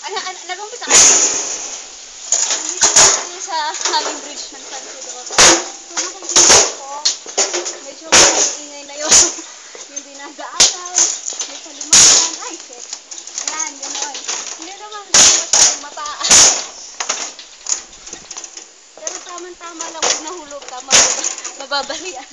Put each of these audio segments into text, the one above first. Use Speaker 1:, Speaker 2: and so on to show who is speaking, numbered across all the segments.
Speaker 1: Nag-umpisa ka. Dito tayo sa Hanging Bridge ng San Pedro. Kung makikita ko, medyo ingay na yung dinadaanan, may kalimangan. Ay, shit. Ayan, gano'n. Hindi naman masyadong mataas. Pero tamang-tama lang kung nahulog ka, mababalian.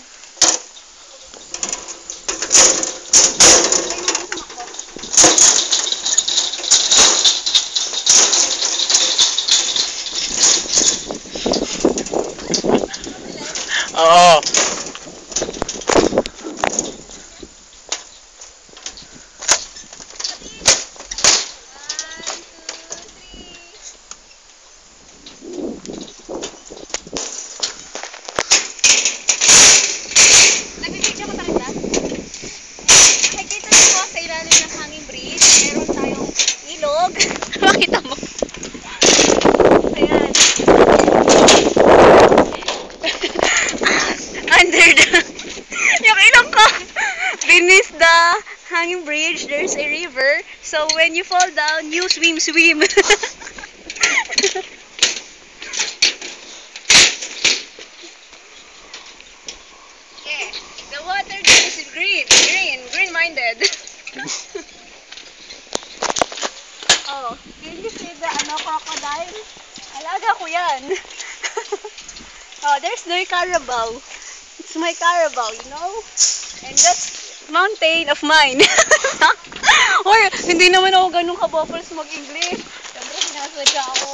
Speaker 2: Oo.
Speaker 1: Nakikita ko talaga. Nakikita niyo po sa ilalim ng Hanging Bridge, meron tayong ilog. Makita mo. Ayan. Under yung ilong ko. Beneath the Hanging Bridge, there's a river. So when you fall down, you swim. Yeah, the water there is green-minded. Oh, can you see the crocodile? Alaga ko yan. Oh, there's my Carabao. It's my Carabao, you know? And that's mountain of mine. Or, hindi naman ako ganun kabopals mag-English. Siyempre, sinasadya ako.